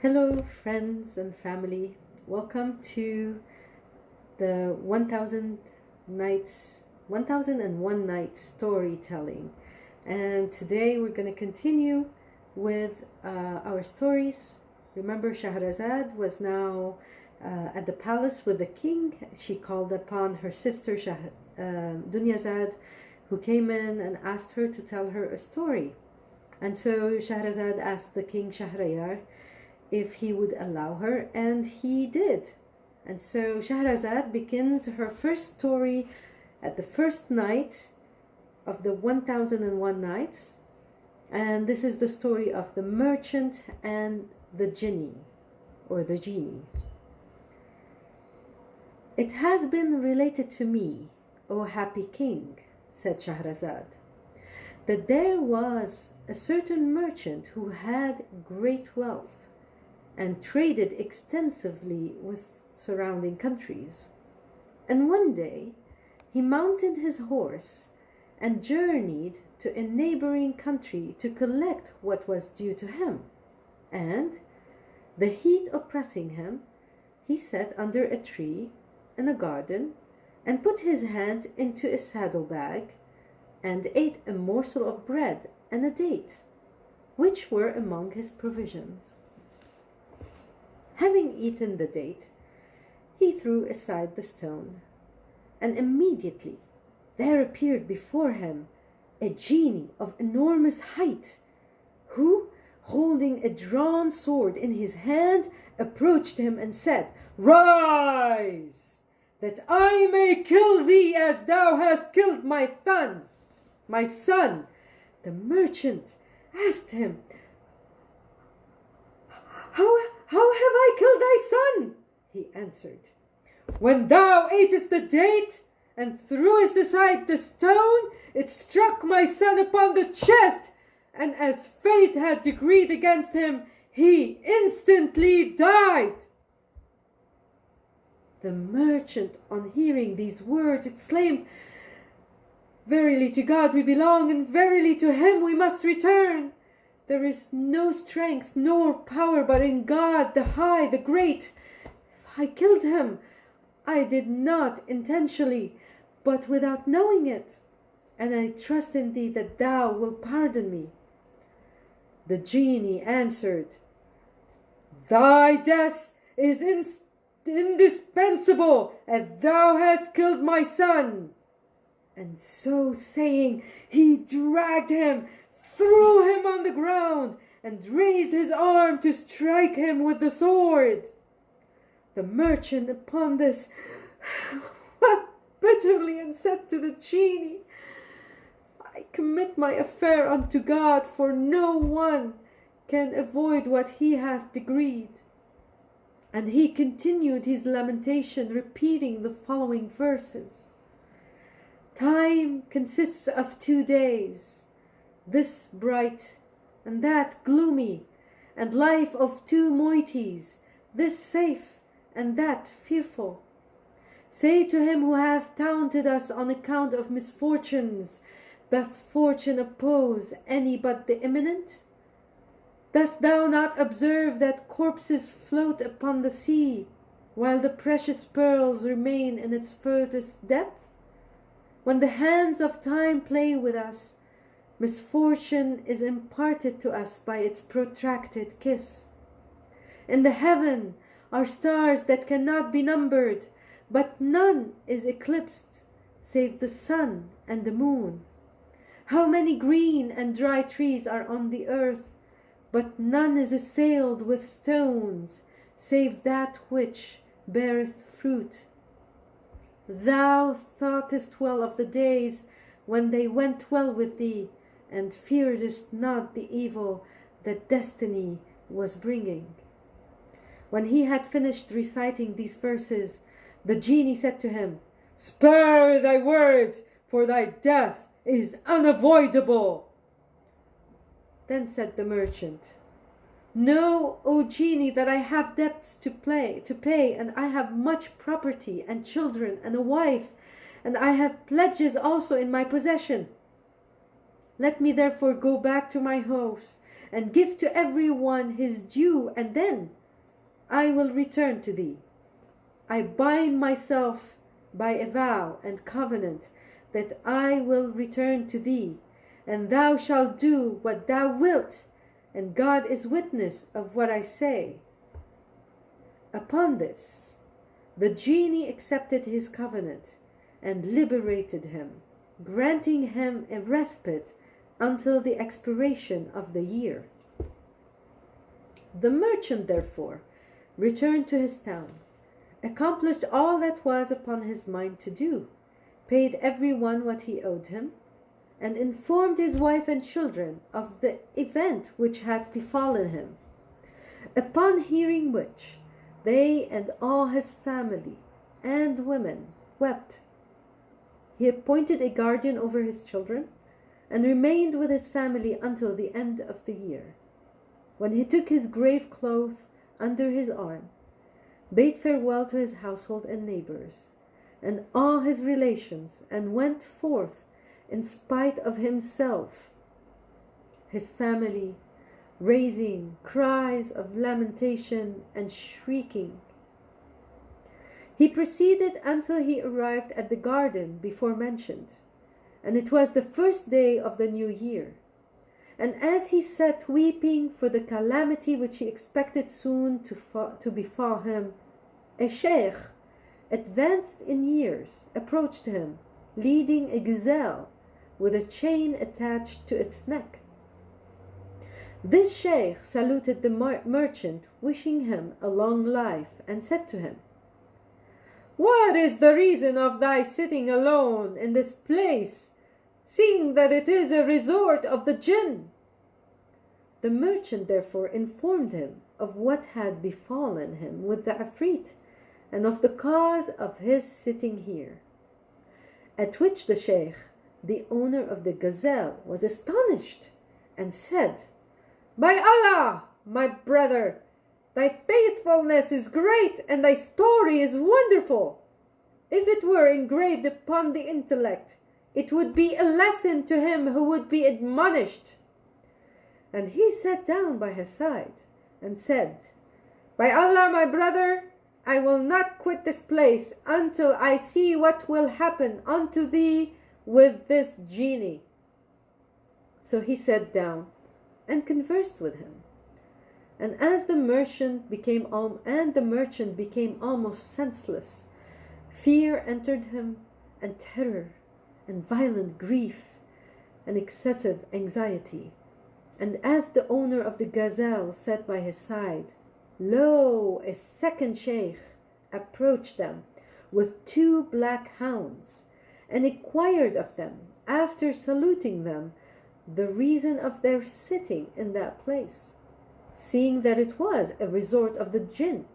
Hello, friends and family. Welcome to the 1001 Nights storytelling. And today we're going to continue with our stories. Remember, Shahrazad was now at the palace with the king. She called upon her sister Dunyazad, who came in and asked her to tell her a story. And so Shahrazad asked the king Shahriyar if he would allow her, and he did. And so Shahrazad begins her first story at the first night of the 1001 Nights, and this is the story of the merchant and the genie, or the genie. "It has been related to me, O happy king," said Shahrazad, "that there was a certain merchant who had great wealth and traded extensively with surrounding countries. And one day he mounted his horse and journeyed to a neighboring country to collect what was due to him. And, the heat oppressing him, he sat under a tree in a garden and put his hand into a saddlebag and ate a morsel of bread and a date, which were among his provisions. Having eaten the date, he threw aside the stone, and immediately there appeared before him a genie of enormous height, who, holding a drawn sword in his hand, approached him and said, 'Rise, that I may kill thee as thou hast killed my son.' The merchant asked him, 'How have I killed thy son?' He answered, 'When thou atest the date and threwest aside the stone, it struck my son upon the chest, and as fate had decreed against him, he instantly died.' The merchant, on hearing these words, exclaimed, 'Verily to God we belong, and verily to him we must return. There is no strength nor power but in God, the High, the Great. If I killed him, I did not intentionally, but without knowing it, and I trust in thee that thou wilt pardon me.' The genie answered, 'Thy death is indispensable, as thou hast killed my son.' And so saying, he dragged him, threw him on the ground, and raised his arm to strike him with the sword. The merchant upon this wept bitterly and said to the genie, 'I commit my affair unto God, for no one can avoid what he hath decreed.' And he continued his lamentation, repeating the following verses: 'Time consists of 2 days, this bright and that gloomy, and life of 2 moieties, this safe and that fearful. Say to him who hath taunted us on account of misfortunes, doth fortune oppose any but the imminent? Dost thou not observe that corpses float upon the sea, while the precious pearls remain in its furthest depth? When the hands of time play with us, misfortune is imparted to us by its protracted kiss. In the heaven are stars that cannot be numbered, but none is eclipsed save the sun and the moon. How many green and dry trees are on the earth, but none is assailed with stones save that which beareth fruit. Thou thoughtest well of the days when they went well with thee, and fearedest not the evil that destiny was bringing.' When he had finished reciting these verses, the genie said to him, 'Spare thy words, for thy death is unavoidable.' Then said the merchant, 'Know, O genie, that I have debts to pay, and I have much property and children and a wife, and I have pledges also in my possession. Let me therefore go back to my house and give to every one his due, and then I will return to thee. I bind myself by a vow and covenant that I will return to thee, and thou shalt do what thou wilt, and God is witness of what I say." Upon this, the genie accepted his covenant and liberated him, granting him a respite until the expiration of the year. The merchant, therefore, returned to his town, accomplished all that was upon his mind to do, paid every one what he owed him, and informed his wife and children of the event which had befallen him. Upon hearing which, they and all his family and women wept. He appointed a guardian over his children, and remained with his family until the end of the year, when he took his grave clothes under his arm, bade farewell to his household and neighbors, and all his relations, and went forth in spite of himself, his family raising cries of lamentation and shrieking. He proceeded until he arrived at the garden before mentioned, and it was the first day of the new year. And as he sat weeping for the calamity which he expected soon to befall him, a sheikh, advanced in years, approached him, leading a gazelle with a chain attached to its neck. This sheikh saluted the merchant, wishing him a long life, and said to him, "What is the reason of thy sitting alone in this place, seeing that it is a resort of the jinn?" The merchant therefore informed him of what had befallen him with the Ifrit, and of the cause of his sitting here. At which the sheikh, the owner of the gazelle, was astonished, and said, "By Allah, my brother, thy faithfulness is great, and thy story is wonderful. If it were engraved upon the intellect, it would be a lesson to him who would be admonished." And he sat down by his side, and said, "By Allah, my brother, I will not quit this place until I see what will happen unto thee with this genie." So he sat down and conversed with him. And the merchant became almost senseless, fear entered him, and terror, and violent grief, and excessive anxiety. And as the owner of the gazelle sat by his side, lo, a second sheikh approached them with 2 black hounds, and inquired of them, after saluting them, the reason of their sitting in that place, seeing that it was a resort of the jinn.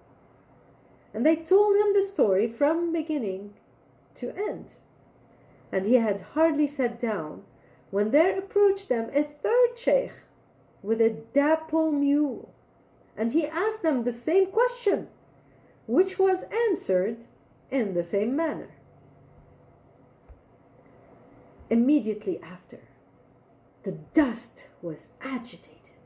And they told him the story from beginning to end. And he had hardly sat down when there approached them a third sheikh with a dapple mule, and he asked them the same question, which was answered in the same manner. Immediately after, the dust was agitated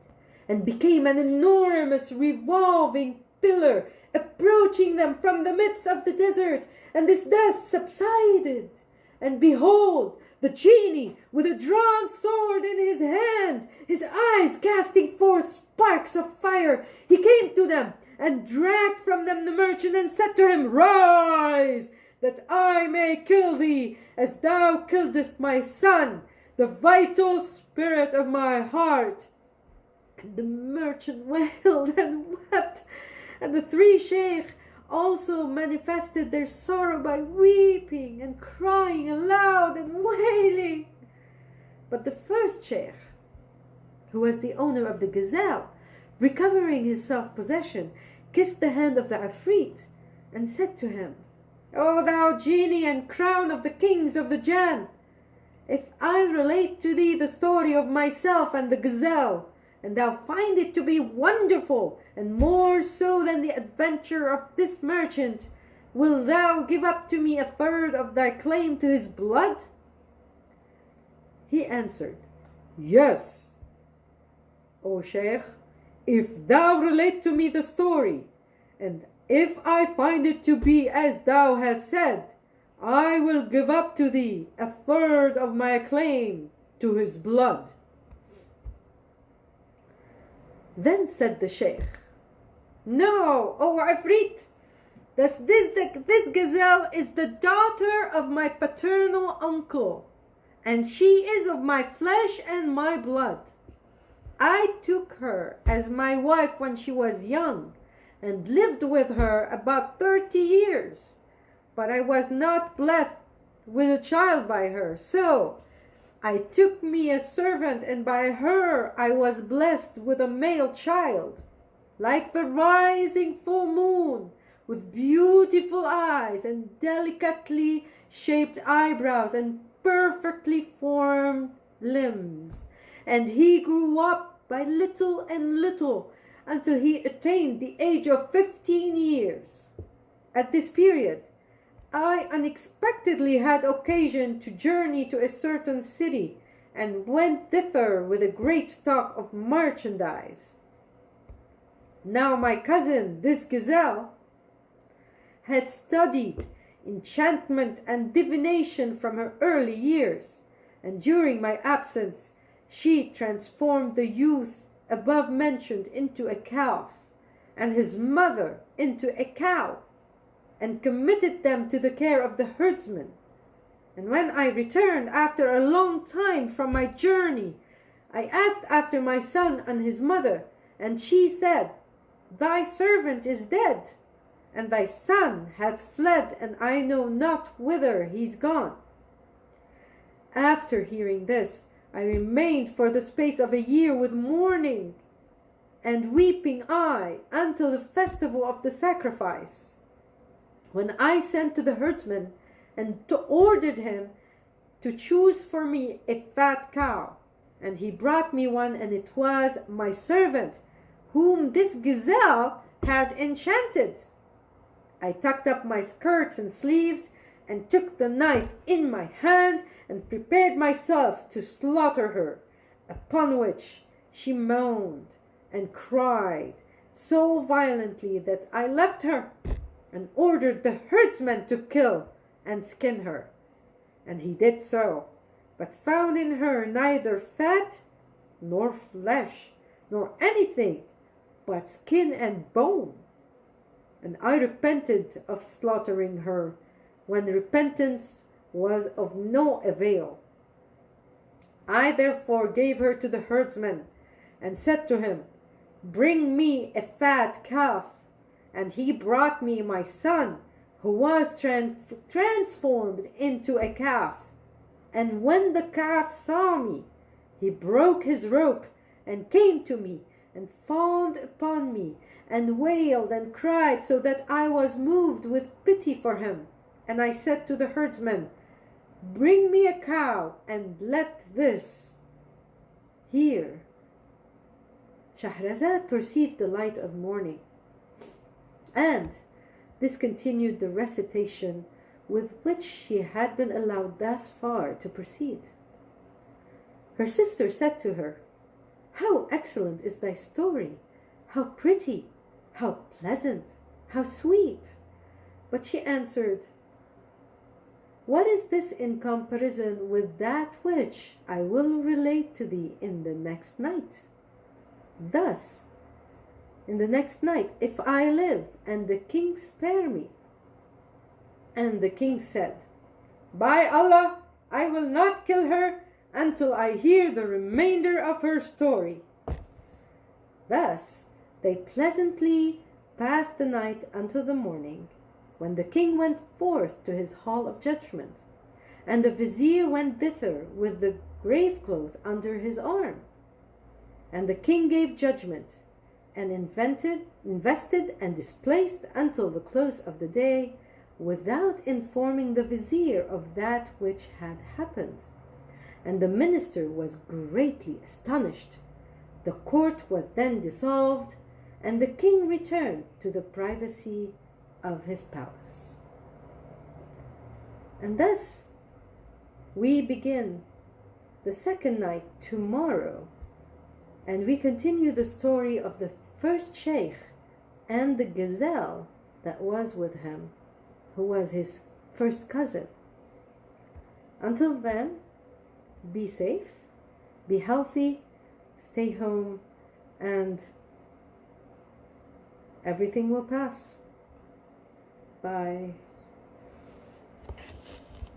and became an enormous revolving pillar approaching them from the midst of the desert, and this dust subsided, and behold, the genie with a drawn sword in his hand, his eyes casting forth sparks of fire, he came to them and dragged from them the merchant, and said to him, "Rise, that I may kill thee, as thou killedst my son, the vital spirit of my heart." And the merchant wailed and wept, and the 3 sheikh also manifested their sorrow by weeping and crying aloud and wailing. But the first sheikh, who was the owner of the gazelle, recovering his self-possession, kissed the hand of the Ifrit, and said to him, "O thou genie and crown of the kings of the Jann, if I relate to thee the story of myself and the gazelle, and thou find it to be wonderful, and more so than the adventure of this merchant, wilt thou give up to me 1/3 of thy claim to his blood?" He answered, "Yes." O Shaykh, if thou relate to me the story, and if I find it to be as thou hast said, I will give up to thee a third of my claim to his blood." Then said the Shaykh, "No, O Ifrit, this gazelle is the daughter of my paternal uncle, and she is of my flesh and my blood. I took her as my wife when she was young, and lived with her about 30 years. But I was not blessed with a child by her, so I took me a servant, and by her I was blessed with a male child, like the rising full moon, with beautiful eyes and delicately shaped eyebrows and perfectly formed limbs. And he grew up by little and little until he attained the age of 15 years. At this period, I unexpectedly had occasion to journey to a certain city, and went thither with a great stock of merchandise. Now my cousin, this gazelle, had studied enchantment and divination from her early years, and during my absence she transformed the youth above mentioned into a calf, and his mother into a cow, and committed them to the care of the herdsman. And when I returned after a long time from my journey, I asked after my son and his mother, and she said, Thy servant is dead, and thy son hath fled, and I know not whither he's gone. After hearing this, I remained for the space of a year with mourning and weeping eye until the festival of the sacrifice, when I sent to the herdsman and ordered him to choose for me a fat cow. And he brought me one, and it was my servant, whom this gazelle had enchanted. I tucked up my skirts and sleeves, and took the knife in my hand, and prepared myself to slaughter her, upon which she moaned and cried so violently that I left her, and ordered the herdsman to kill and skin her. And he did so, but found in her neither fat nor flesh, nor anything but skin and bone. And I repented of slaughtering her, when repentance was of no avail. I therefore gave her to the herdsman, and said to him, Bring me a fat calf. And he brought me my son, who was transformed into a calf. And when the calf saw me, he broke his rope, and came to me, and fawned upon me, and wailed and cried, so that I was moved with pity for him. And I said to the herdsman, Bring me a cow, and let this. Here Shahrazad perceived the light of morning, and discontinued the recitation with which she had been allowed thus far to proceed. Her sister said to her, How excellent is thy story! How pretty! How pleasant! How sweet! But she answered, What is this in comparison with that which I will relate to thee in the next night? Thus, in the next night, if I live, and the king spare me. And the king said, By Allah, I will not kill her until I hear the remainder of her story. Thus they pleasantly passed the night until the morning, when the king went forth to his hall of judgment, and the vizier went thither with the grave cloth under his arm. And the king gave judgment, and invested and displaced until the close of the day, without informing the vizier of that which had happened. And the minister was greatly astonished. The court was then dissolved, and the king returned to the privacy of his palace. And thus we begin the second night tomorrow And we continue the story of the first sheikh and the gazelle that was with him, who was his first cousin. Until then, be safe, be healthy, stay home, and everything will pass. Bye.